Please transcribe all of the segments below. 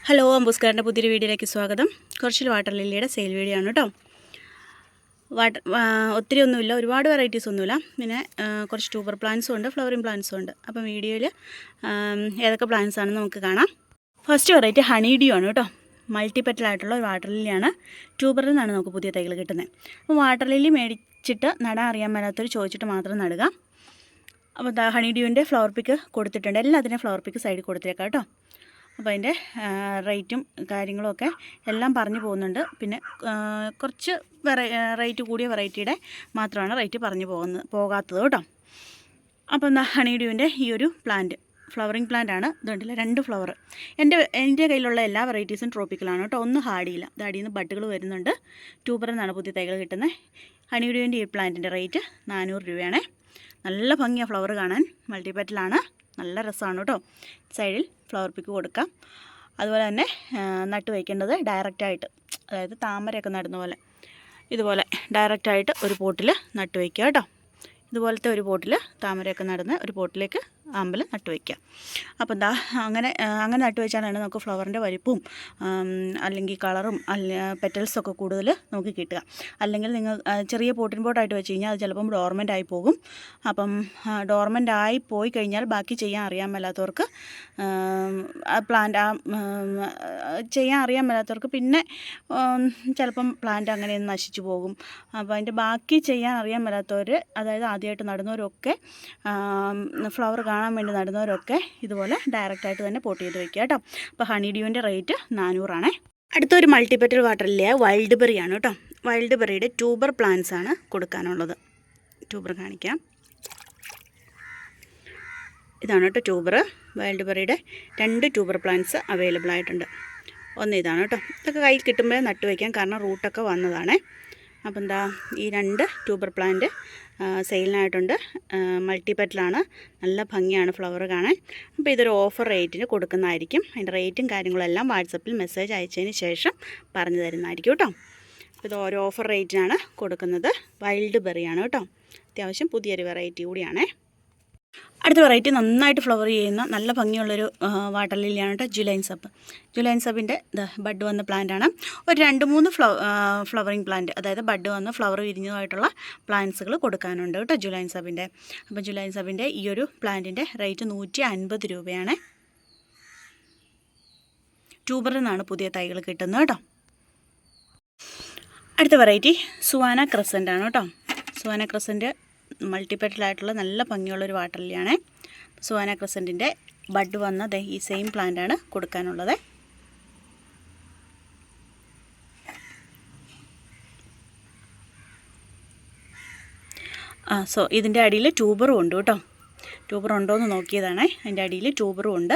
Hello, അംബൂസ്കാരൻ്റെ പുതിയൊരു വീഡിയോയിലേക്ക് സ്വാഗതം. കുറച്ച് വാട്ടർ ലില്ലിയുടെ സെയിൽ വീഡിയോ ആണ് കേട്ടോ. ഒത്തിരി ഒന്നുമില്ല, ഒരുപാട് വെറൈറ്റീസ് ഒന്നുമില്ല. പിന്നെ കുറച്ച് ട്യൂബർ പ്ലാന്റ്സും ഉണ്ട്, ഫ്ലവറിങ് പ്ലാന്റ്സും ഉണ്ട്. അപ്പം വീഡിയോയിൽ ഏതൊക്കെ പ്ലാന്റ്സ് ആണെന്ന് നമുക്ക് കാണാം. ഫസ്റ്റ് വെറൈറ്റി ഹണി ഡ്യൂ ആണ് കേട്ടോ. മൾട്ടി പെറ്റലായിട്ടുള്ള ഒരു വാട്ടർ ലില്ലിയാണ്. ട്യൂബറിൽ നിന്നാണ് നമുക്ക് പുതിയ തൈകൾ കിട്ടുന്നത്. അപ്പോൾ വാട്ടർ ലില്ലി മേടിച്ചിട്ട് നടാൻ അറിയാൻ മേലാത്തവർ ചോദിച്ചിട്ട് മാത്രം നടുക. അപ്പോൾ ഹണി ഡ്യൂവിൻ്റെ ഫ്ലവർ പിക്ക് കൊടുത്തിട്ടുണ്ട്. എല്ലാത്തിനും ഫ്ലവർ പിക്ക് സൈഡിൽ കൊടുത്തേക്കാം കേട്ടോ. അപ്പോൾ അതിൻ്റെ റേറ്റും കാര്യങ്ങളുമൊക്കെ എല്ലാം പറഞ്ഞു പോകുന്നുണ്ട്. പിന്നെ കുറച്ച് റേറ്റ് കൂടിയ വെറൈറ്റിയുടെ മാത്രമാണ് റേറ്റ് പറഞ്ഞു പോകാത്തത് കേട്ടോ. അപ്പോൾ എന്താ ഹണി ഡ്യൂവിൻ്റെ ഈ ഒരു പ്ലാന്റ് ഫ്ലവറിങ് പ്ലാന്റ് ആണ്. ഇതുണ്ടല്ലോ 2 ഫ്ലവർ. എൻ്റെ കയ്യിലുള്ള എല്ലാ വെറൈറ്റീസും ട്രോപ്പിക്കലാണ് കേട്ടോ. ഒന്നും ഹാഡിയില്ല. ഇത് അടിയിൽ നിന്ന് ബഡ്ഡുകൾ വരുന്നുണ്ട്. ട്യൂബറിൽ നിന്നാണ് പുതിയ തൈകൾ കിട്ടുന്നത്. ഹണി ഡ്യൂവിൻ്റെ ഈ പ്ലാന്റിൻ്റെ റേറ്റ് 400 രൂപയാണ്. നല്ല ഭംഗിയാണ് ഫ്ലവർ കാണാൻ. മൾട്ടിപെറ്റലാണ്, നല്ല രസമാണ് കേട്ടോ. സൈഡിൽ ഫ്ലവർ പിക്ക് കൊടുക്കാം. അതുപോലെ തന്നെ നട്ട് വയ്ക്കേണ്ടത് ഡയറക്റ്റായിട്ട്, അതായത് താമരയൊക്കെ നടുന്ന പോലെ ഇതുപോലെ ഡയറക്റ്റായിട്ട് ഒരു പോട്ടിൽ നട്ട് വയ്ക്കുക കേട്ടോ. ഇതുപോലത്തെ ഒരു പോട്ടിൽ താമരയൊക്കെ നടുന്ന ഒരു പോട്ടിലേക്ക് ആമ്പൽ നട്ട് വയ്ക്കുക. അപ്പോൾ എന്താ അങ്ങനെ നട്ട് വെച്ചാലാണ് നമുക്ക് ഫ്ലവറിൻ്റെ വലിപ്പവും അല്ലെങ്കിൽ കളറും പെറ്റൽസൊക്കെ കൂടുതൽ നമുക്ക് കിട്ടുക. അല്ലെങ്കിൽ നിങ്ങൾ ചെറിയ പോട്ടായിട്ട് വെച്ച് കഴിഞ്ഞാൽ അത് ചിലപ്പം ഡോർമെൻ്റ് ആയി പോകും. അപ്പം ഡോർമെൻ്റ് ആയി പോയി കഴിഞ്ഞാൽ ബാക്കി ചെയ്യാൻ അറിയാൻ മേലാത്തവർക്ക് ചെയ്യാൻ അറിയാൻ മേലാത്തവർക്ക് പിന്നെ ചിലപ്പം പ്ലാന്റ് അങ്ങനെ നശിച്ചു പോകും. അപ്പോൾ അതിൻ്റെ ബാക്കി ചെയ്യാൻ അറിയാൻ മേലാത്തവർ, അതായത് ആദ്യമായിട്ട് നടുന്നവരൊക്കെ ഫ്ലവർ കാണാൻ വേണ്ടി നടുന്നവരൊക്കെ ഇതുപോലെ ഡയറക്റ്റായിട്ട് തന്നെ പോട്ട് ചെയ്ത് വയ്ക്കുക കേട്ടോ. അപ്പോൾ ഹണി ഡ്യൂവിൻ്റെ റേറ്റ് 400 ആണ്. അടുത്തൊരു മൾട്ടിപെറ്റൽ വാട്ടർ ലില്ലിയായ വൈൽഡ് ബെറിയാണ് കേട്ടോ. വൈൽഡ് ബെറിയുടെ ട്യൂബർ പ്ലാന്റ്സ് ആണ് കൊടുക്കാനുള്ളത്. ട്യൂബർ കാണിക്കാം. ഇതാണ് കേട്ടോ ട്യൂബർ. വൈൽഡ് ബെറിയുടെ 2 ട്യൂബർ പ്ലാന്റ്സ് അവൈലബിൾ ആയിട്ടുണ്ട്. ഒന്ന് ഇതാണ് കേട്ടോ. ഇതൊക്കെ കയ്യിൽ കിട്ടുമ്പോഴേ നട്ട് വയ്ക്കാം, കാരണം റൂട്ടൊക്കെ വന്നതാണ്. അപ്പോൾ എന്താ ഈ 2 ട്യൂബർ പ്ലാന്റ് സെയിലിനായിട്ടുണ്ട്. മൾട്ടിപെറ്റലാണ്, നല്ല ഭംഗിയാണ് ഫ്ലവർ കാണാൻ. അപ്പോൾ ഇതൊരു ഓഫർ റേറ്റിന് കൊടുക്കുന്നതായിരിക്കും. അതിൻ്റെ റേറ്റും കാര്യങ്ങളെല്ലാം വാട്സപ്പിൽ മെസ്സേജ് അയച്ചതിന് ശേഷം പറഞ്ഞു തരുന്നതായിരിക്കും കേട്ടോ. അപ്പോൾ ഇത് ഓരോ ഓഫർ റേറ്റിനാണ് കൊടുക്കുന്നത്. വൈൽഡ് ബെറിയാണ് കേട്ടോ. അത്യാവശ്യം പുതിയൊരു വെറൈറ്റി കൂടിയാണ്. അടുത്ത വെറൈറ്റി നന്നായിട്ട് ഫ്ലവർ ചെയ്യുന്ന നല്ല ഭംഗിയുള്ളൊരു വാട്ടർ ലില്ലിയാണ് കേട്ടോ. ജുലൈൻ സബ്. ജുലൈൻ സബിൻ്റെ ബഡ് വന്ന പ്ലാന്റാണ്. ഒരു 2-3 ഫ്ലവറിങ് പ്ലാന്റ്, അതായത് ബഡ് വന്ന് ഫ്ലവർ വിരിഞ്ഞതായിട്ടുള്ള പ്ലാന്റ്സുകൾ കൊടുക്കാനുണ്ട് കേട്ടോ ജുലൈൻ സബിൻ്റെ. അപ്പോൾ ജുലൈൻ സബിൻ്റെ ഈ ഒരു പ്ലാന്റിൻ്റെ റേറ്റ് 150 രൂപയാണ്. ട്യൂബറിൽ നിന്നാണ് പുതിയ തൈകൾ കിട്ടുന്നത് കേട്ടോ. അടുത്ത വെറൈറ്റി സുവാന ക്രസൻ്റ് ആണ് കേട്ടോ. സുവാന ക്രസൻ്റ് മൾട്ടിപെറ്റലായിട്ടുള്ള നല്ല ഭംഗിയുള്ളൊരു വാട്ടർ ലില്ലിയാണ്. സുവാന ക്രസൻറ്റിൻ്റെ ബഡ് വന്ന ഈ സെയിം പ്ലാന്റാണ് കൊടുക്കാനുള്ളത്. ഇതിൻ്റെ അടിയിൽ ട്യൂബറും ഉണ്ട് കേട്ടോ. ട്യൂബർ ഉണ്ടോ എന്ന് നോക്കിയതാണ്. അതിൻ്റെ അടിയിൽ ട്യൂബറും ഉണ്ട്.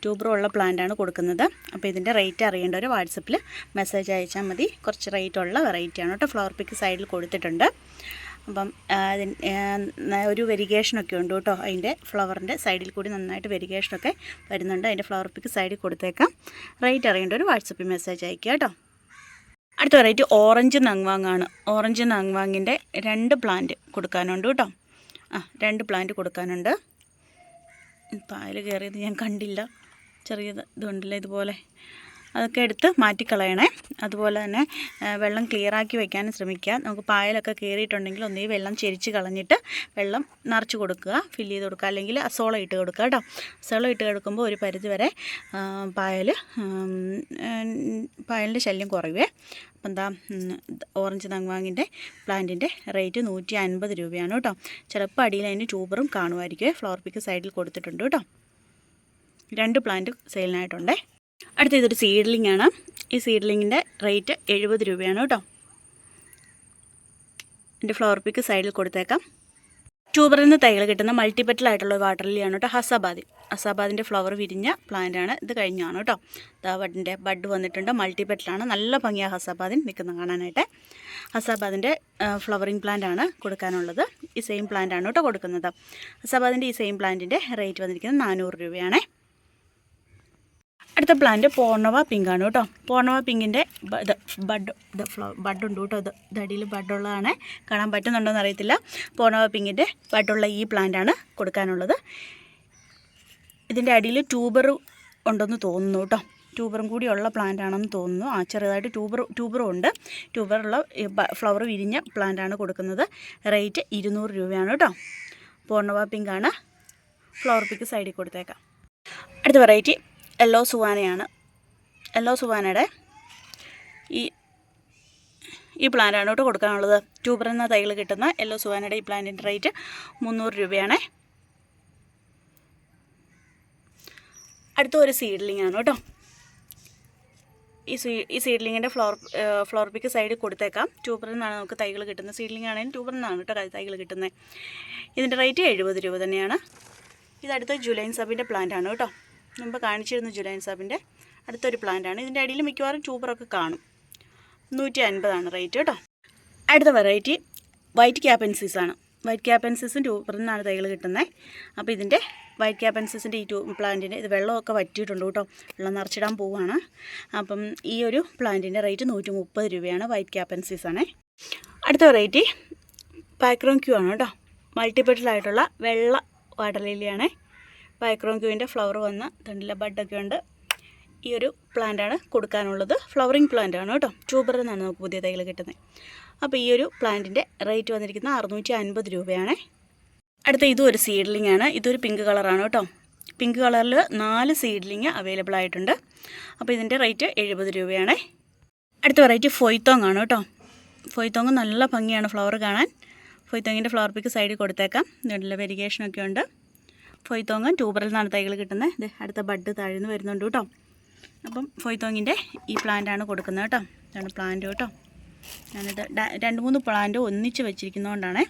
ട്യൂബറും ഉള്ള പ്ലാന്റാണ് കൊടുക്കുന്നത്. അപ്പോൾ ഇതിൻ്റെ റേറ്റ് അറിയേണ്ടവർ വാട്സപ്പിൽ മെസ്സേജ് അയച്ചാൽ മതി. കുറച്ച് റേറ്റുള്ള വെറൈറ്റിയാണ് കേട്ടോ. ഫ്ലവർ പിക്ക് സൈഡിൽ കൊടുത്തിട്ടുണ്ട്. അപ്പം ഒരു വെരിഗേഷനൊക്കെ ഉണ്ട് കേട്ടോ. അതിൻ്റെ ഫ്ലവറിൻ്റെ സൈഡിൽ കൂടി നന്നായിട്ട് വെരിഗേഷനൊക്കെ വരുന്നുണ്ട്. അതിൻ്റെ ഫ്ലവർ പിക്ക് സൈഡിൽ കൊടുത്തേക്കാം. റേറ്റ് അറിയേണ്ടവർ വാട്സപ്പിൽ മെസ്സേജ് അയക്കുക കേട്ടോ. അടുത്ത വെറൈറ്റി ഓറഞ്ച് നങ്വാങ്ങാണ്. ഓറഞ്ച് നങ്വാങ്ങിൻ്റെ 2 പ്ലാന്റ് കൊടുക്കാനുണ്ട് കേട്ടോ. 2 പ്ലാന്റ് കൊടുക്കാനുണ്ട്. പായൽ കയറിയത് ഞാൻ കണ്ടില്ല. ചെറിയത് ഇതുണ്ടല്ലോ, ഇതുപോലെ അതൊക്കെ എടുത്ത് മാറ്റിക്കളയണേ. അതുപോലെ തന്നെ വെള്ളം ക്ലിയറാക്കി വയ്ക്കാനും ശ്രമിക്കുക. നമുക്ക് പായലൊക്കെ കയറിയിട്ടുണ്ടെങ്കിൽ ഒന്നീ വെള്ളം ചെരിച്ച് കളഞ്ഞിട്ട് വെള്ളം നിറച്ച് കൊടുക്കുക, ഫില്ല് ചെയ്ത് കൊടുക്കുക. അല്ലെങ്കിൽ അസോളം ഇട്ട് കൊടുക്കുക കേട്ടോ. അസോളം ഇട്ട് കൊടുക്കുമ്പോൾ ഒരു പരിധി വരെ പായലിൻ്റെ ശല്യം കുറയുവേ. അപ്പം എന്താ ഓറഞ്ച് നങ്വാങ്ങിൻ്റെ പ്ലാന്റിൻ്റെ റേറ്റ് 150 രൂപയാണ് കേട്ടോ. ചിലപ്പോൾ അടിയിൽ അതിൻ്റെ ട്യൂബറും കാണുമായിരിക്കും. ഫ്ലവർ പിക്ക് സൈഡിൽ കൊടുത്തിട്ടുണ്ട് കേട്ടോ. 2 പ്ലാന്റ് സെയിലിനായിട്ടുണ്ടേ. അടുത്ത ഇതൊരു സീഡ്ലിംഗ് ആണ്. ഈ സീഡ്ലിങ്ങിൻ്റെ റേറ്റ് 70 രൂപയാണ് കേട്ടോ. എൻ്റെ ഫ്ലവർ പിക്ക് സൈഡിൽ കൊടുത്തേക്കാം. ട്യൂബറിൽ നിന്ന് തൈകൾ കിട്ടുന്ന മൾട്ടിപെറ്റലായിട്ടുള്ള വാട്ടർ ലില്ലിയാണ് കേട്ടോ. ഹസാബാദിൻ്റെ ഫ്ലവർ വിരിഞ്ഞ പ്ലാന്റാണ്. ഇത് കഴിഞ്ഞാണ് കേട്ടോ. ബഡ് വന്നിട്ടുണ്ട്. മൾട്ടിപെറ്റലാണ്, നല്ല ഭംഗിയാണ് ഹസാബാദിൻ നിൽക്കുന്ന കാണാനായിട്ട്. ഹസാബാദിൻ്റെ ഫ്ലവറിങ് പ്ലാന്റാണ് കൊടുക്കാനുള്ളത്. ഈ സെയിം പ്ലാന്റാണ് കേട്ടോ കൊടുക്കുന്നത്. ഹസാബാദിൻ്റെ ഈ സെയിം പ്ലാന്റിൻ്റെ റേറ്റ് വന്നിരിക്കുന്നത് 400 രൂപയാണ്. അടുത്ത പ്ലാന്റ് പോർണവ പിങ്കാണ് കേട്ടോ. പോർണവ പിങ്കിൻ്റെ ബഡുണ്ട് കേട്ടോ. ഇത് അടിയിൽ ബഡുള്ളതാണ്. കാണാൻ പറ്റുന്നുണ്ടോയെന്ന് അറിയത്തില്ല. പോർണവ പിങ്കിൻ്റെ ബഡുള്ള ഈ പ്ലാന്റാണ് കൊടുക്കാനുള്ളത്. ഇതിൻ്റെ അടിയിൽ ട്യൂബർ ഉണ്ടെന്ന് തോന്നുന്നു കേട്ടോ. ട്യൂബറും കൂടിയുള്ള പ്ലാന്റ് ആണെന്ന് തോന്നുന്നു. ചെറുതായിട്ട് ട്യൂബറും ഉണ്ട്. ട്യൂബറുള്ള ഫ്ലവർ വിരിഞ്ഞ പ്ലാന്റാണ് കൊടുക്കുന്നത്. റേറ്റ് 200 രൂപയാണ് കേട്ടോ. പൂർണ്ണവ പിങ്കാണ്. ഫ്ലവർ പിക്ക് സൈഡിൽ കൊടുത്തേക്കാം. അടുത്ത വെറൈറ്റി യെല്ലോ സുവാനയാണ്. യെല്ലോ സുവാനയുടെ ഈ പ്ലാന്റാണ് കേട്ടോ കൊടുക്കാനുള്ളത്. ട്യൂബറിൽ നിന്ന് തൈകൾ കിട്ടുന്ന യെല്ലോ സുവാനയുടെ ഈ പ്ലാന്റിൻ്റെ റേറ്റ് 300 രൂപയാണ്. അടുത്ത ഒരു സീഡ്ലിംഗ് ആണ് കേട്ടോ. ഈ സീഡ്ലിങ്ങിൻ്റെ ഫ്ലവർ പിക്ക് സൈഡിൽ കൊടുത്തേക്കാം. ട്യൂബറിൽ നിന്നാണ് നമുക്ക് തൈകൾ കിട്ടുന്നത്. സീഡ്ലിംഗ് ആണെങ്കിലും ട്യൂബറിൽ നിന്നാണ് കേട്ടോ തൈകൾ കിട്ടുന്നത്. ഇതിൻ്റെ റേറ്റ് 70 രൂപ തന്നെയാണ്. ഇതടുത്ത ജുലൈൻ സബിൻ്റെ പ്ലാന്റ് ആണ് കേട്ടോ. മുമ്പ് കാണിച്ചിരുന്നു ജുലൈൻ സബിൻ്റെ അടുത്തൊരു പ്ലാന്റ് ആണ്. ഇതിൻ്റെ അടിയിൽ മിക്കവാറും ട്യൂബറൊക്കെ കാണും. 150 റേറ്റ് കേട്ടോ. അടുത്ത വെറൈറ്റി വൈറ്റ് ക്യാപ്പൻസിസ് ആണ്. വൈറ്റ് ക്യാപ്പൻസിസും ട്യൂബറിൽ നിന്നാണ് തൈകൾ കിട്ടുന്നത്. അപ്പോൾ ഇതിൻ്റെ വൈറ്റ് ക്യാപ്പൻസിസിൻ്റെ ഈ പ്ലാന്റിന് ഇത് വെള്ളമൊക്കെ വറ്റിയിട്ടുണ്ട് കേട്ടോ. വെള്ളം നിറച്ചിടാൻ പോവുകയാണ്. അപ്പം ഈ ഒരു പ്ലാന്റിൻ്റെ റേറ്റ് 130 രൂപയാണ്. വൈറ്റ് ക്യാപ്പൻസിസ് ആണ്. അടുത്ത വെറൈറ്റി പാക്രോൺ ക്യൂ ആണ് കേട്ടോ. മൾട്ടിപ്പറ്റിലായിട്ടുള്ള വെള്ള വാട്ടർ ലില്ലിയാണ്. പാക്രോൺ ക്യൂവിൻ്റെ ഫ്ലവർ വന്ന് തണ്ടിലെ ബഡൊക്കെ ഉണ്ട്. ഈ ഒരു പ്ലാന്റാണ് കൊടുക്കാനുള്ളത്. ഫ്ലവറിങ് പ്ലാന്റ് ആണ് കേട്ടോ. ട്യൂബറിൽ നിന്നാണ് നമുക്ക് പുതിയ തൈകൾ കിട്ടുന്നത്. അപ്പോൾ ഈ ഒരു പ്ലാന്റിൻ്റെ റേറ്റ് വന്നിരിക്കുന്നത് 650 രൂപയാണ്. അടുത്ത ഇതും ഒരു സീഡ്ലിംഗ് ആണ്. ഇതൊരു പിങ്ക് കളറാണ് കേട്ടോ. പിങ്ക് കളറിൽ 4 സീഡ്ലിംഗ് അവൈലബിൾ ആയിട്ടുണ്ട്. അപ്പോൾ ഇതിൻ്റെ റേറ്റ് 70 രൂപയാണ്. അടുത്ത വെറൈറ്റി ഫൊയ്ത്തോങ് ആണ് കേട്ടോ. ഫൊയ്ത്തോങ് നല്ല ഭംഗിയാണ് ഫ്ലവർ കാണാൻ. ഫൊയ്ത്തോങ്ങിൻ്റെ ഫ്ലവർ പിക്ക് സൈഡിൽ കൊടുത്തേക്കാം. ഇതിൻ്റെ വെരിഗേഷനൊക്കെ ഉണ്ട്. ഫൊയ്ത്തോങ് ട്യൂബറിൽ നിന്നാണ് തൈകൾ കിട്ടുന്നത്. ഇത് അടുത്ത ബഡ് താഴ്ന്ന് വരുന്നുണ്ട് കേട്ടോ. അപ്പം ഫൊയ്ത്തോങ്ങിൻ്റെ ഈ പ്ലാന്റാണ് കൊടുക്കുന്നത് കേട്ടോ. ഇതാണ് പ്ലാന്റ് കേട്ടോ. ഞാനിത് 2-3 പ്ലാന്റ് ഒന്നിച്ച് വെച്ചിരിക്കുന്നതുകൊണ്ടാണ്.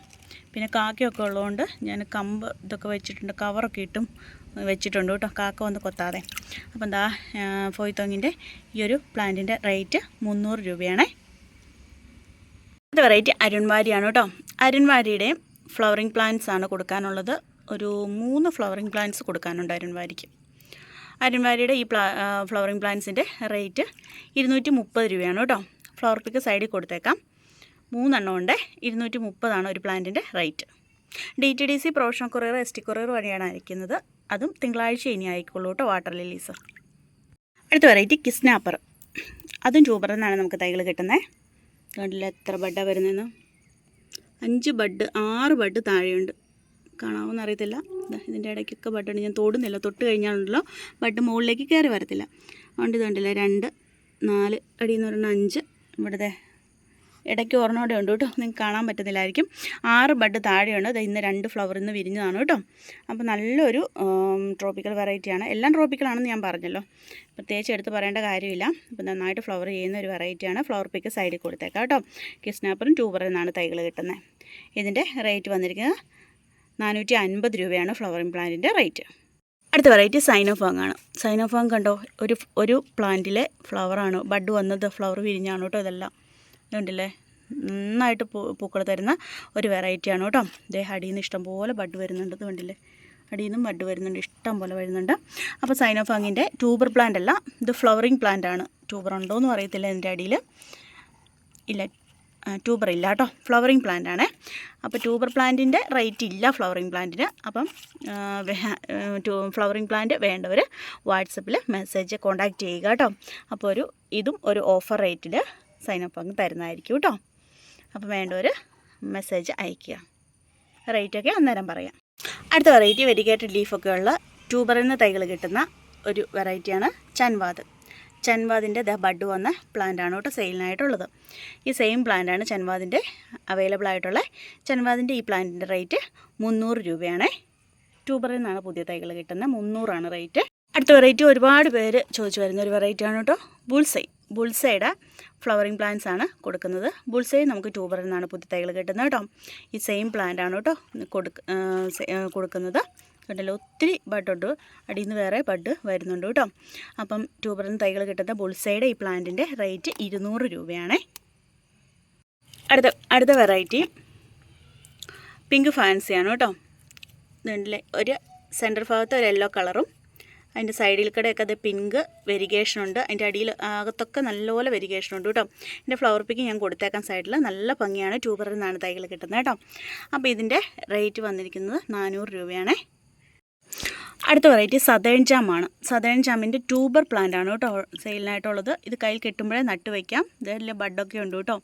പിന്നെ കാക്കയൊക്കെ ഉള്ളതുകൊണ്ട് ഞാൻ കമ്പ് ഇതൊക്കെ വെച്ചിട്ടുണ്ട്. കവറൊക്കെ ഇട്ടും വെച്ചിട്ടുണ്ട് കേട്ടോ, കാക്ക വന്ന് കൊത്താതെ. അപ്പം എന്താ ഫൊയ്ത്തോങ്ങിൻ്റെ ഈ ഒരു പ്ലാന്റിൻ്റെ റേറ്റ് 300 രൂപയാണ്. ഇത് വെറൈറ്റി അരുൺവാരിയാണ് കേട്ടോ. അരുൺവാരിയുടെയും ഫ്ലവറിങ് പ്ലാന്റ്സ് ആണ് കൊടുക്കാനുള്ളത്. ഒരു 3 ഫ്ലവറിങ് പ്ലാന്റ്സ് കൊടുക്കാനുണ്ട് അരുൺവാരിക്ക്. അരുൺവാരിയുടെ ഈ ഫ്ലവറിങ് പ്ലാന്റ്സിൻ്റെ റേറ്റ് 230 രൂപയാണ് കേട്ടോ. ഫ്ലവർ പിക്ക് സൈഡിൽ കൊടുത്തേക്കാം. 3 എണ്ണം ഉണ്ട്. 230 ഒരു പ്ലാന്റിൻ്റെ rate. DTDC professional courier ST courier വഴിയാണ് അയക്കുന്നത്. അതും തിങ്കളാഴ്ച ഇനി അയക്കുള്ളൂ കേട്ടോ. Water lilies. അടുത്ത വെറൈറ്റി കിസ്നാപ്പർ. അതും ട്യൂബറിൽ നിന്നാണ് നമുക്ക് തൈകൾ കിട്ടുന്നത്. കണ്ടില്ല എത്ര ബഡാണ് വരുന്നതെന്ന്. 5 ബഡ് 6 ബഡ് താഴെയുണ്ട്. കാണാമെന്ന് അറിയത്തില്ല. ഇതിൻ്റെ ഇടയ്ക്കൊക്കെ ബഡുണ്ട്. ഞാൻ തൊടുന്നില്ല. തൊട്ട് കഴിഞ്ഞാലുണ്ടല്ലോ ബഡ് മുകളിലേക്ക് കയറി വരത്തില്ല. അതുകൊണ്ട് ഇതുണ്ടല്ലോ 2, 4 അടിയിൽ നിന്ന് പറഞ്ഞാൽ 5. ഇവിടുത്തെ ഇടയ്ക്ക് ഓർമ്മയോടെ ഉണ്ട് കേട്ടോ. നിങ്ങൾക്ക് കാണാൻ പറ്റുന്നില്ലായിരിക്കും. 6 ബഡ് താഴെയുണ്ട്. അത് ഇന്ന് 2 ഫ്ലവറിൽ നിന്ന് വിരിഞ്ഞതാണ് കേട്ടോ. അപ്പോൾ നല്ലൊരു ട്രോപ്പിക്കൽ വെറൈറ്റിയാണ്. എല്ലാം ട്രോപ്പിക്കലാണെന്ന് ഞാൻ പറഞ്ഞല്ലോ, പ്രത്യേകിച്ച് എടുത്ത് പറയേണ്ട കാര്യമില്ല. അപ്പോൾ നന്നായിട്ട് ഫ്ലവർ ചെയ്യുന്ന ഒരു വെറൈറ്റിയാണ്. ഫ്ലവർ പിക്ക് സൈഡിൽ കൊടുത്തേക്കാം കേട്ടോ. കിസ്നാപ്പറും ട്യൂബറിൽ നിന്നാണ് തൈകൾ കിട്ടുന്നത്. ഇതിൻ്റെ റേറ്റ് വന്നിരിക്കുന്നത് 450 രൂപയാണ് ഫ്ലവറിങ് പ്ലാന്റിൻ്റെ റേറ്റ്. അടുത്ത വെറൈറ്റി സൈനോഫോങ് ആണ്. സൈനോഫോങ് കണ്ടോ, ഒരു പ്ലാന്റിലെ ഫ്ലവറാണ് ബഡ് വന്നത്. ഫ്ലവർ വിരിഞ്ഞാണ് കേട്ടോ. ഇതെല്ലാം ഇതുണ്ടല്ലേ, നന്നായിട്ട് പൂക്കൾ തരുന്ന ഒരു വെറൈറ്റിയാണ് കേട്ടോ. ഇതേ അടിയിൽ നിന്ന് ഇഷ്ടം പോലെ ബഡ് വരുന്നുണ്ട്. ഇത് കണ്ടില്ലേ, അടിയിൽ നിന്നും ബഡ് വരുന്നുണ്ട്, ഇഷ്ടം പോലെ വരുന്നുണ്ട്. അപ്പോൾ സൈനോഫോങ്ങിൻ്റെ ട്യൂബർ പ്ലാന്റ് അല്ല, ഇത് ഫ്ലവറിങ് പ്ലാന്റ് ആണ്. ട്യൂബർ ഉണ്ടോ എന്നും അറിയത്തില്ല. ഇതിൻ്റെ അടിയിൽ ഇല്ല, ട്യൂബർ ഇല്ല കേട്ടോ. ഫ്ലവറിങ് പ്ലാന്റ് ആണ്. അപ്പോൾ ട്യൂബർ പ്ലാന്റിൻ്റെ റേറ്റ് ഇല്ല ഫ്ലവറിങ് പ്ലാന്റിന്. അപ്പം ഫ്ലവറിങ് പ്ലാന്റ് വേണ്ടവർ വാട്സപ്പിൽ മെസ്സേജ് കോൺടാക്റ്റ് ചെയ്യുക കേട്ടോ. അപ്പോൾ ഇതും ഒരു ഓഫർ റേറ്റിൽ സൈനോഫോങ് തരുന്നതായിരിക്കും കേട്ടോ. അപ്പോൾ വേണ്ടവർ മെസ്സേജ് അയയ്ക്കുക. റേറ്റൊക്കെ അന്നേരം പറയാം. അടുത്ത വെറൈറ്റി വെരിഗേറ്റഡ് ലീഫൊക്കെ ഉള്ള ട്യൂബറിൽ നിന്ന് തൈകൾ കിട്ടുന്ന ഒരു വെറൈറ്റിയാണ് ചൻവാദ്. ചൻവാദിൻ്റെ ബഡ് വന്ന പ്ലാന്റാണ് കേട്ടോ സെയിലിനായിട്ടുള്ളത്. ഈ സെയിം പ്ലാന്റാണ് ചൻവാദിൻ്റെ അവൈലബിൾ ആയിട്ടുള്ള. ചൻവാദിൻ്റെ ഈ പ്ലാന്റിൻ്റെ റേറ്റ് 300 രൂപയാണ്. ട്യൂബറിൽ നിന്നാണ് പുതിയ തൈകൾ കിട്ടുന്നത്. 300 റേറ്റ്. അടുത്ത വെറൈറ്റി ഒരുപാട് പേര് ചോദിച്ചു വരുന്ന ഒരു വെറൈറ്റിയാണ് കേട്ടോ, ബുൾസൈ. ബുൾസൈയുടെ ഫ്ലവറിങ് പ്ലാന്റ്സ് ആണ് കൊടുക്കുന്നത്. ബുൾസൈ നമുക്ക് ട്യൂബറിൽ നിന്നാണ് പുതിയ തൈകൾ കിട്ടുന്നത് കേട്ടോ. ഈ സെയിം പ്ലാന്റാണ് കേട്ടോ കൊടുക്കുന്നത്. കണ്ടല്ലോ, ഒത്തിരി ബഡുണ്ട്. അടിയിൽ നിന്ന് വേറെ ബഡ് വരുന്നുണ്ട് കേട്ടോ. അപ്പം ട്യൂബറിൽ നിന്ന് തൈകൾ കിട്ടുന്ന ബുൾസൈയുടെ ഈ പ്ലാന്റിൻ്റെ റേറ്റ് 200 രൂപയാണ്. അടുത്ത വെറൈറ്റി പിങ്ക് ഫാൻസിയാണ് കേട്ടോ. ഇതുണ്ടല്ലേ, ഒരു സെൻറ്റർ ഭാഗത്ത് ഒരു യെല്ലോ കളറും അതിൻ്റെ സൈഡിൽ കൂടെയൊക്കെ അത് പിങ്ക് വെരിഗേഷനുണ്ട്. അതിൻ്റെ അടിയിൽ അകത്തൊക്കെ നല്ലപോലെ വെരിഗേഷനുണ്ട് കേട്ടോ. ഇതിൻ്റെ ഫ്ലവർ പിക്ക് ഞാൻ കൊടുത്തേക്കാൻ സൈഡിൽ നല്ല ഭംഗിയാണ്. ട്യൂബറിൽ നിന്നാണ് തൈകൾ കിട്ടുന്നത് കേട്ടോ. അപ്പോൾ ഇതിൻ്റെ റേറ്റ് വന്നിരിക്കുന്നത് 400 രൂപയാണ്. അടുത്ത വെറൈറ്റി സതേൺ ജാമാണ്. സതേൺ ജാമിൻ്റെ ട്യൂബർ പ്ലാന്റ് ആണ് കേട്ടോ സെയിലിനായിട്ടുള്ളത്. ഇത് കയ്യിൽ കിട്ടുമ്പോഴേ നട്ട് വയ്ക്കാം. ഇതിൽ ബഡൊക്കെ ഉണ്ട് കേട്ടോ.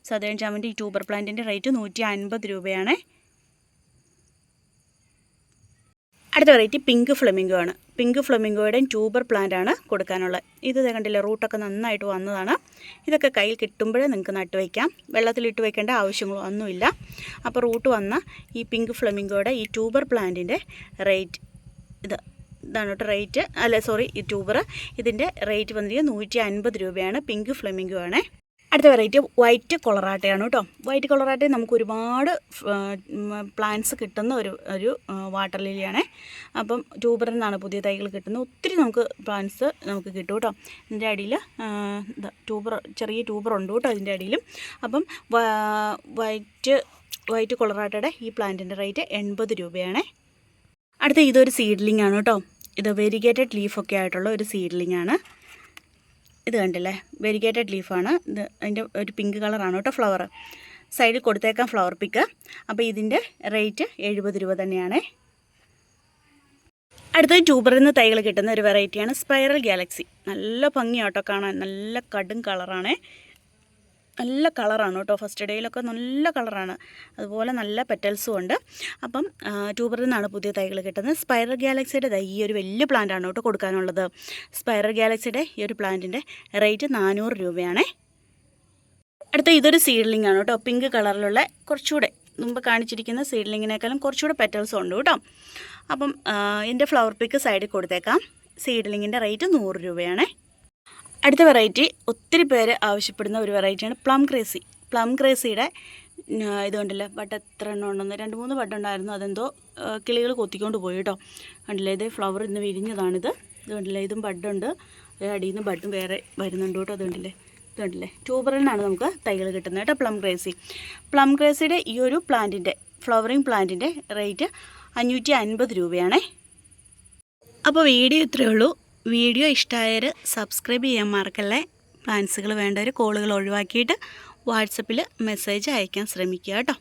സതേൺ ജാമിൻ്റെ ഈ ട്യൂബർ പ്ലാന്റിൻ്റെ റേറ്റ് 150 രൂപയാണ്. അടുത്ത വെറൈറ്റി പിങ്ക് ഫ്ലെമിംഗോ ആണ്. പിങ്ക് ഫ്ലെമിംഗോയുടെയും ട്യൂബർ പ്ലാന്റ് ആണ് കൊടുക്കാനുള്ളത്. ഇത് കണ്ടില്ലേ, റൂട്ടൊക്കെ നന്നായിട്ട് വന്നതാണ്. ഇതൊക്കെ കയ്യിൽ കിട്ടുമ്പോഴേ നിങ്ങൾക്ക് നട്ട് വയ്ക്കാം. വെള്ളത്തിലിട്ട് വയ്ക്കേണ്ട ആവശ്യങ്ങളോ ഒന്നുമില്ല. അപ്പോൾ റൂട്ട് വന്ന ഈ പിങ്ക് ഫ്ലെമിംഗോയുടെ ഈ ട്യൂബർ പ്ലാന്റിൻ്റെ റേറ്റ് ഇതാണ് കേട്ടോ റേറ്റ്. ഈ ട്യൂബർ ഇതിൻ്റെ റേറ്റ് വന്നിരിക്കുന്നത് 150 രൂപയാണ്. പിങ്ക് ഫ്ലെമിംഗോ ആണ്. അടുത്ത വെറൈറ്റി വൈറ്റ് കൊളറാട്ടയാണ് കേട്ടോ. വൈറ്റ് കൊളറാട്ട നമുക്ക് ഒരുപാട് പ്ലാന്റ്സ് കിട്ടുന്ന ഒരു വാട്ടർ ലില്ലിയാണ്. അപ്പം ട്യൂബറിൽ നിന്നാണ് പുതിയ തൈകൾ കിട്ടുന്നത്. ഒത്തിരി നമുക്ക് പ്ലാന്റ്സ് നമുക്ക് കിട്ടും കേട്ടോ. ഇതിൻ്റെ അടിയിൽ ചെറിയ ട്യൂബർ ഉണ്ട് കേട്ടോ ഇതിൻ്റെ അടിയിലും. അപ്പം വൈറ്റ് കൊളറാട്ടയുടെ ഈ പ്ലാന്റിൻ്റെ റേറ്റ് 80 രൂപയാണ്. അടുത്ത ഇതൊരു സീഡ്ലിംഗ് ആണ് കേട്ടോ. ഇത് വെരിഗേറ്റഡ് ലീഫൊക്കെ ആയിട്ടുള്ള ഒരു സീഡ്ലിംഗ് ആണ്. ഇത് കണ്ടില്ലേ, വെരിഗേറ്റഡ് ലീഫാണ്. ഇത് അതിൻ്റെ ഒരു പിങ്ക് കളറാണ് കേട്ടോ ഫ്ലവർ. സൈഡിൽ കൊടുത്തേക്കാം ഫ്ലവർ പിക്ക്. അപ്പോൾ ഇതിൻ്റെ റേറ്റ് 70 രൂപ തന്നെയാണ്. അടുത്തത് ട്യൂബറിൽ നിന്ന് തൈകൾ കിട്ടുന്ന ഒരു വെറൈറ്റിയാണ് സ്പൈറൽ ഗാലക്സി. നല്ല ഭംഗിയാട്ടോ കാണാൻ. നല്ല കടും കളറാണ്. നല്ല കളറാണ് കേട്ടോ. ഫസ്റ്റ് ഡേയിലൊക്കെ നല്ല കളറാണ്. അതുപോലെ നല്ല പെറ്റൽസും ഉണ്ട്. അപ്പം ട്യൂബറിൽ നിന്നാണ് പുതിയ തൈകൾ കിട്ടുന്നത്. സ്പൈറൽ ഗാലക്സിയുടെ ഈ ഒരു വലിയ പ്ലാന്റാണ് കേട്ടോ കൊടുക്കാനുള്ളത്. സ്പൈറൽ ഗാലക്സിയുടെ ഈ ഒരു പ്ലാന്റിൻ്റെ റേറ്റ് 400 രൂപയാണ്. അടുത്ത ഇതൊരു സീഡ്ലിംഗ് ആണ് കേട്ടോ. പിങ്ക് കളറിലുള്ള കുറച്ചുകൂടെ മുമ്പ് കാണിച്ചിരിക്കുന്ന സീഡ്ലിങ്ങിനേക്കാളും കുറച്ചുകൂടെ പെറ്റൽസും ഉണ്ട് കേട്ടോ. അപ്പം ഇതിൻ്റെ ഫ്ലവർ പിക്ക് സൈഡിൽ കൊടുത്തേക്കാം. സീഡ്ലിങ്ങിൻ്റെ റേറ്റ് 100 രൂപയാണ്. അടുത്ത വെറൈറ്റി ഒത്തിരി പേര് ആവശ്യപ്പെടുന്ന ഒരു വെറൈറ്റിയാണ് പ്ലം ക്രേസി. പ്ലം ക്രേസിയുടെ ഇതുകൊണ്ടല്ലേ ബഡ് എത്ര എണ്ണം ഉണ്ടെന്ന് 2-3 ബഡ് ഉണ്ടായിരുന്നു. അതെന്തോ കിളികൾ കൊത്തിക്കൊണ്ട് പോയി കേട്ടോ. കണ്ടില്ലേ, ഇത് ഫ്ലവർ ഇന്ന് വിരിഞ്ഞതാണിത്. ഇത് കണ്ടില്ലേ, ഇതും ബഡുണ്ട്. അടിയിൽ നിന്ന് ബഡും വേറെ വരുന്നുണ്ട് കേട്ടോ. അതുകൊണ്ടില്ലേ, ഇത് കണ്ടില്ലേ, ട്യൂബറിൽ നിന്നാണ് നമുക്ക് തൈകൾ കിട്ടുന്നത് കേട്ടോ. പ്ലം ക്രേസിയുടെ ഈ ഒരു പ്ലാന്റിൻ്റെ ഫ്ലവറിങ് പ്ലാന്റിൻ്റെ റേറ്റ് 550 രൂപയാണ്. അപ്പോൾ വീഡിയോ ഇത്രയേ ഉള്ളൂ. വീഡിയോ ഇഷ്ടമായാൽ സബ്സ്ക്രൈബ് ചെയ്യാൻ മറക്കല്ലേ. പ്ലാൻസുകൾ വേണ്ടവർ കോളുകൾ ഒഴിവാക്കിയിട്ട് വാട്സപ്പിൽ മെസ്സേജ് അയക്കാൻ ശ്രമിക്കുക കേട്ടോ.